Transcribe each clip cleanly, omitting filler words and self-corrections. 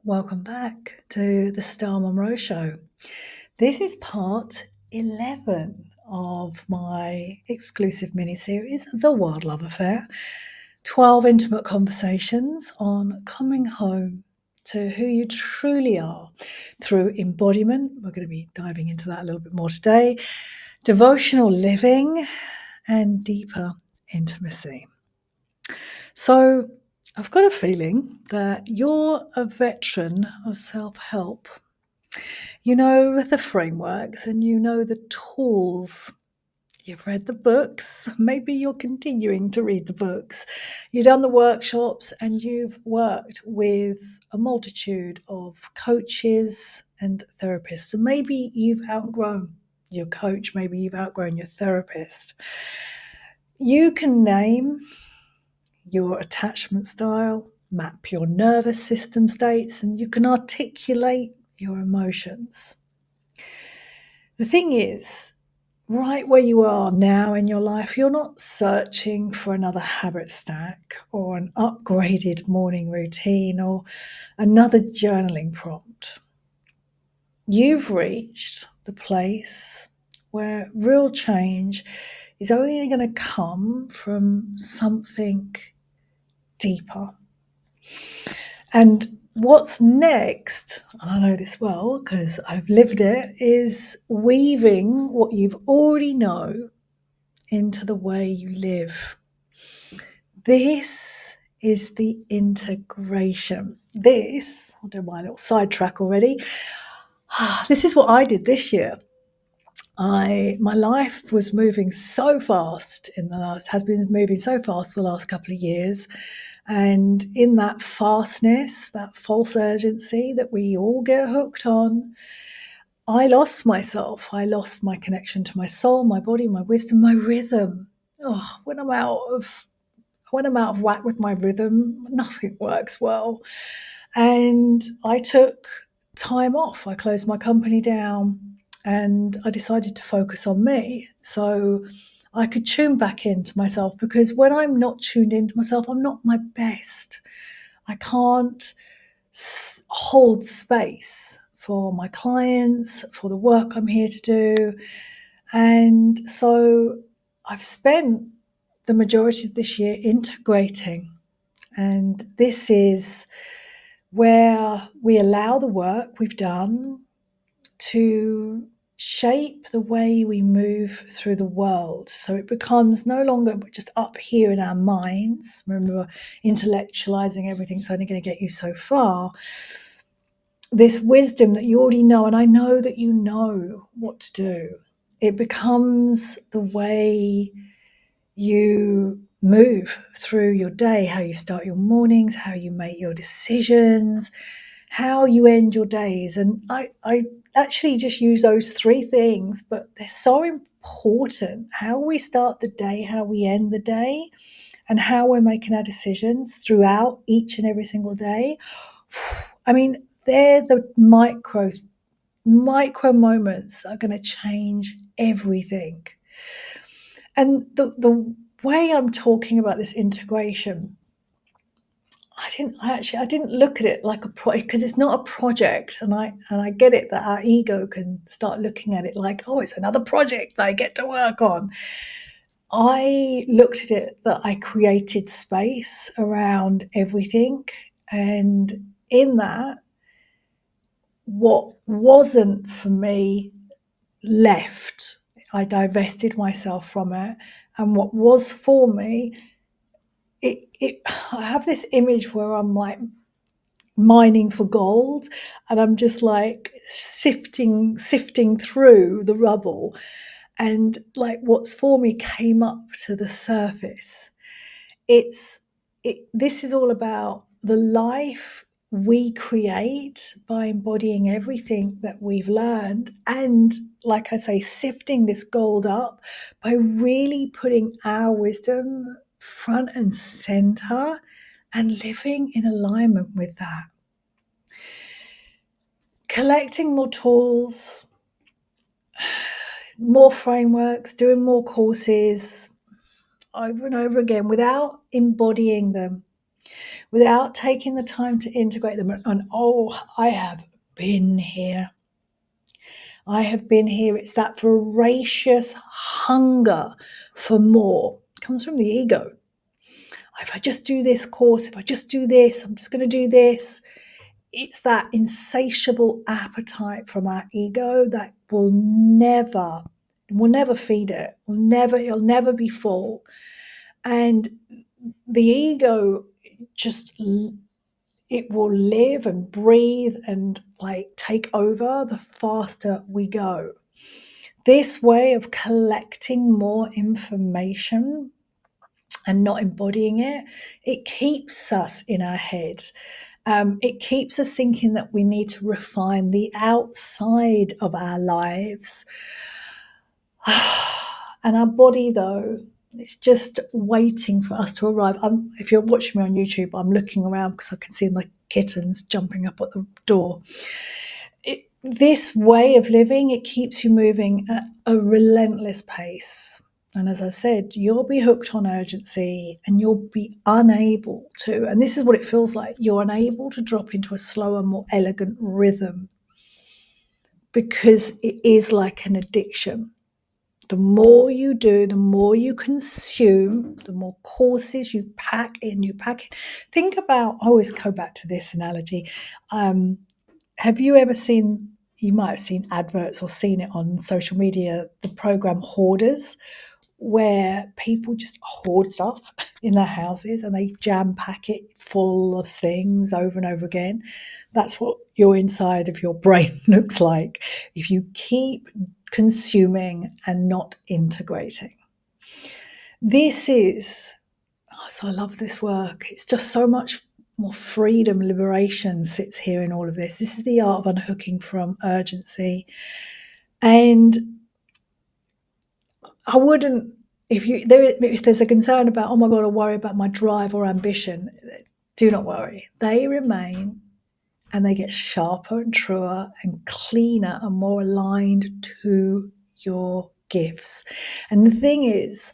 Welcome back to the Star Monroe Show. This is part 11 of my exclusive mini-series, The Wild Love Affair. 12 intimate conversations on coming home to who you truly are through embodiment. We're going to be diving into that a little bit more today. Devotional living and deeper intimacy. So, I've got a feeling that you're a veteran of self-help. You know the frameworks and you know the tools. You've read the books. Maybe you're continuing to read the books. You've done the workshops and you've worked with a multitude of coaches and therapists. So maybe you've outgrown your coach. Maybe you've outgrown your therapist. You can name your attachment style, map your nervous system states, and you can articulate your emotions. The thing is, right where you are now in your life, you're not searching for another habit stack or an upgraded morning routine or another journaling prompt. You've reached the place where real change is only going to come from something deeper. And what's next, and I know this well because I've lived it, is weaving what you've already know into the way you live. This is the integration. I'll do my little sidetrack already. This is what I did this year. My life was moving so fast has been moving so fast the last couple of years. And in that fastness, that false urgency that we all get hooked on, I lost myself. I lost my connection to my soul, my body, my wisdom, my rhythm. When I'm out of whack with my rhythm, nothing works well. And I took time off. I closed my company down and I decided to focus on me so I could tune back into myself, because when I'm not tuned into myself, I'm not my best. I can't hold space for my clients, for the work I'm here to do. And so I've spent the majority of this year integrating. And this is where we allow the work we've done to shape the way we move through the world. So it becomes no longer just up here in our minds. Remember, intellectualizing everything's only going to get you so far. This wisdom that you already know, and I know that you know what to do, it becomes the way you move through your day, how you start your mornings, how you make your decisions, how you end your days. And I actually just use those three things, but they're so important. How we start the day, how we end the day, and how we're making our decisions throughout each and every single day. I mean, they're the micro moments that are going to change everything. And the way I'm talking about this integration, I didn't look at it like a project, because it's not a project, and I get it that our ego can start looking at it like, oh, it's another project that I get to work on. I looked at it that I created space around everything, and in that, what wasn't for me left. I divested myself from it, and what was for me, I have this image where I'm like mining for gold, and I'm just like sifting through the rubble, and like what's for me came up to the surface. This is all about the life we create by embodying everything that we've learned, and like I say, sifting this gold up by really putting our wisdom front and center and living in alignment with that. Collecting more tools, more frameworks, doing more courses over and over again without embodying them, without taking the time to integrate them. And oh, I have been here. I have been here. It's that voracious hunger for more. It comes from the ego. If I just do this course, if I just do this, I'm just going to do this. It's that insatiable appetite from our ego that will never feed it. It'll never be full. And the ego just, it will live and breathe and like take over the faster we go. This way of collecting more information and not embodying it, it keeps us in our head. It keeps us thinking that we need to refine the outside of our lives. And our body, though, it's just waiting for us to arrive. If you're watching me on YouTube, I'm looking around because I can see my kittens jumping up at the door. This way of living, it keeps you moving at a relentless pace. And as I said, you'll be hooked on urgency and you'll be unable to, and this is what it feels like, you're unable to drop into a slower, more elegant rhythm because it is like an addiction. The more you do, the more you consume, the more courses you pack in. Think about, I always go back to this analogy. Have you ever seen, you might have seen adverts or seen it on social media, the program Hoarders, where people just hoard stuff in their houses and they jam pack it full of things over and over again. That's what your inside of your brain looks like if you keep consuming and not integrating. This is, so I love this work. It's just so much more freedom, liberation sits here in all of this. This is the art of unhooking from urgency. And I wouldn't, if there's a concern about, oh my God, I worry about my drive or ambition, do not worry. They remain and they get sharper and truer and cleaner and more aligned to your gifts. And the thing is,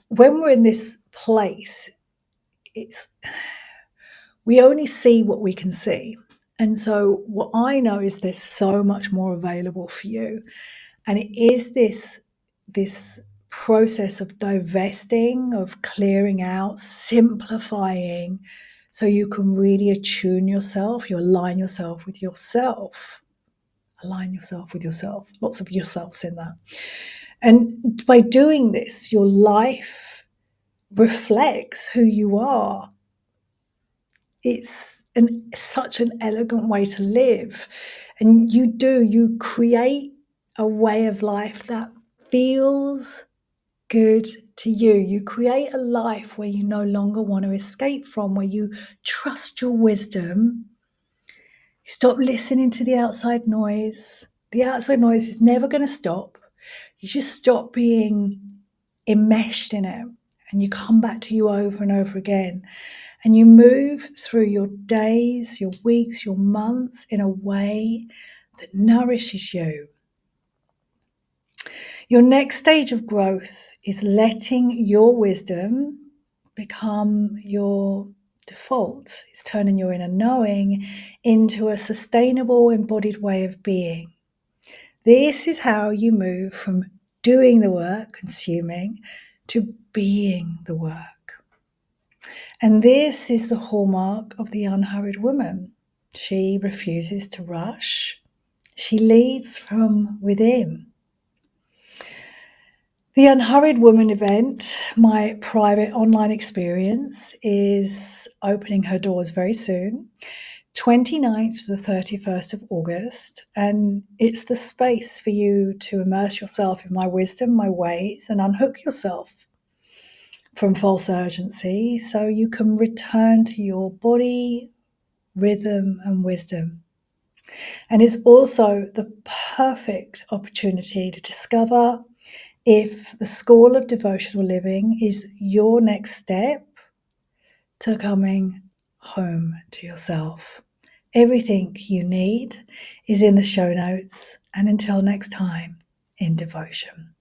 when we're in this place, we only see what we can see. And so what I know is there's so much more available for you. And it is this process of divesting, of clearing out, simplifying, so you can really attune yourself, you align yourself with yourself. Align yourself with yourself. Lots of yourselves in that. And by doing this, your life reflects who you are. It's such an elegant way to live. And you create a way of life that feels good to you. You create a life where you no longer want to escape from, where you trust your wisdom. You stop listening to the outside noise. The outside noise is never going to stop. You just stop being enmeshed in it and you come back to you over and over again. And you move through your days, your weeks, your months in a way that nourishes you. Your next stage of growth is letting your wisdom become your default. It's turning your inner knowing into a sustainable, embodied way of being. This is how you move from doing the work, consuming, to being the work. And this is the hallmark of the unhurried woman. She refuses to rush. She leads from within. The Unhurried Woman event, my private online experience, is opening her doors very soon, 29th to the 31st of August. And it's the space for you to immerse yourself in my wisdom, my ways, and unhook yourself from false urgency so you can return to your body, rhythm, and wisdom. And it's also the perfect opportunity to discover if the school of devotional living is your next step to coming home to yourself. Everything you need is in the show notes. And until next time, in devotion.